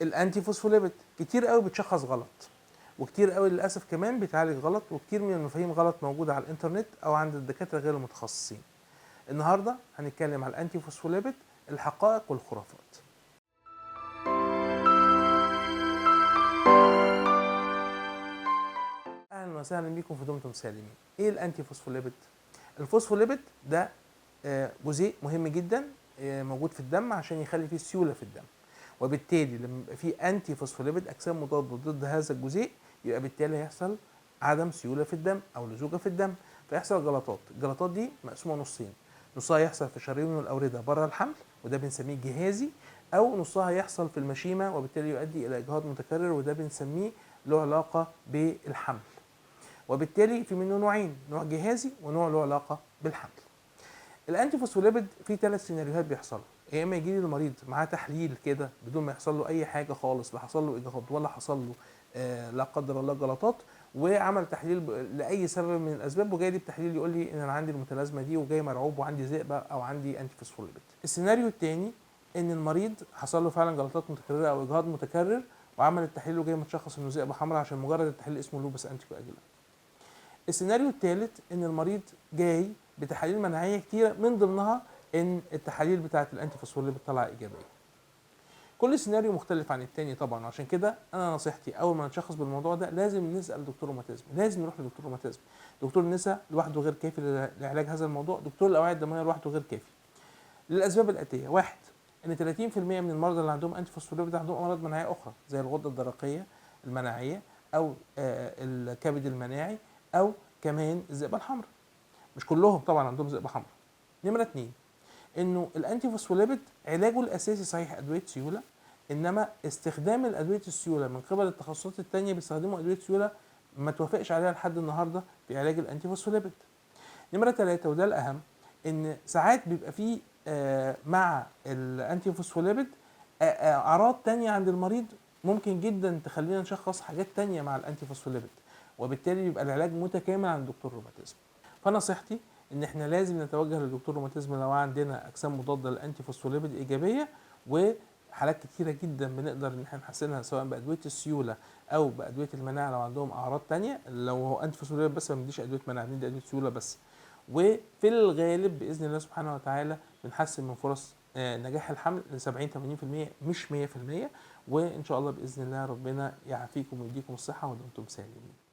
الانتي فوسفوليبيد كتير قوي بتشخص غلط، وكتير قوي للاسف كمان بيتعالج غلط، وكتير من المفاهيم غلط موجوده على الانترنت او عند الدكاتره غير المتخصصين. النهارده هنتكلم على الانتي فوسفوليبيد، الحقائق والخرافات. اهلا وسهلا بيكم في دمتم سالمين. ايه الانتي فوسفوليبيد؟ الفوسفوليبيد ده جزيء مهم جدا موجود في الدم عشان يخلي فيه سيوله في الدم، وبالتالي لما يبقى في انتي فوسفوليبيد اجسام مضاده ضد هذا الجزيء، يبقى بالتالي هيحصل عدم سيوله في الدم او لزوجه في الدم، فيحصل جلطات. الجلطات دي مقسومه نصين، نصها يحصل في الشرايين والاورده بره الحمل وده بنسميه جهازي، او نصها يحصل في المشيمه وبالتالي يؤدي الى اجهاض متكرر وده بنسميه له علاقه بالحمل. وبالتالي في منه نوعين، نوع جهازي ونوع له علاقه بالحمل. الانتي فوسفوليبيد في 3 سيناريوهات بيحصلوا. يا اما يجي لي المريض معاه تحليل كده بدون ما يحصل له اي حاجه خالص، لا حصل له اجهاض ولا حصل له لا قدر الله جلطات، وعمل تحليل لاي سبب من الاسباب وجاي لي بتحليل يقول لي ان انا عندي المتلازمه دي وجاي مرعوب وعندي ذئبه او عندي انتي فوسفوليبيد. السيناريو الثاني ان المريض حصل له فعلا جلطات متكرره او اجهاض متكرر وعمل التحليل وجاي متشخص انه ذئبه حمراء عشان مجرد التحليل اسمه لوبس انتي كواجولانت. السيناريو الثالث ان المريض جاي بتحاليل مناعيه كتيره من ضمنها ان التحاليل بتاعه الانتي فوسفوليبيد طالعه ايجابيه. كل سيناريو مختلف عن الثاني طبعا، عشان كده انا نصيحتي اول ما نشخص بالموضوع ده لازم نسال دكتور روماتيزم، لازم نروح لدكتور روماتيزم. دكتور النساء لوحده غير كافي لعلاج هذا الموضوع، دكتور الاوعيه الدمويه لوحده غير كافي. للاسباب الاتيه: واحد، ان 30% من المرضى اللي عندهم انتي فوسفوليبيد عندهم امراض مناعيه اخرى زي الغده الدرقيه المناعيه او الكبد المناعي او كمان الذئبه الحمراء. مش كلهم طبعا عندهم ذئبه حمراء. نمره 2، انه الانتي فوسفوليبيد علاجه الاساسي صحيح ادويه سيوله، انما استخدام الادويه السيوله من قبل التخصصات الثانيه بيستخدموا ادويه سيوله ما توافقش عليها لحد النهارده في علاج الانتي فوسفوليبيد. نمره 3 وده الاهم، ان ساعات بيبقى فيه مع الانتي فوسفوليبيد اعراض تانية عند المريض ممكن جدا تخلينا نشخص حاجات تانية مع الانتي فوسفوليبيد، وبالتالي يبقى العلاج متكامل عند دكتور روماتيزم. فنصيحتي ان احنا لازم نتوجه لدكتور روماتيزم لو عندنا اجسام مضاده للانتي فوسفوليبيد ايجابيه، وحالات كتيره جدا بنقدر ان احنا نحسنها سواء بادويه السيوله او بادويه المناعه لو عندهم اعراض تانية. لو هو انتي فوسفوليبيد بس ما بنديش ادويه مناعه، بندي ادويه سيوله بس. وفي الغالب باذن الله سبحانه وتعالى بنحسن من فرص نجاح الحمل ل 70 80% مش 100%، وان شاء الله باذن الله ربنا يعافيكم ويديكم الصحه ودمتم سالمين.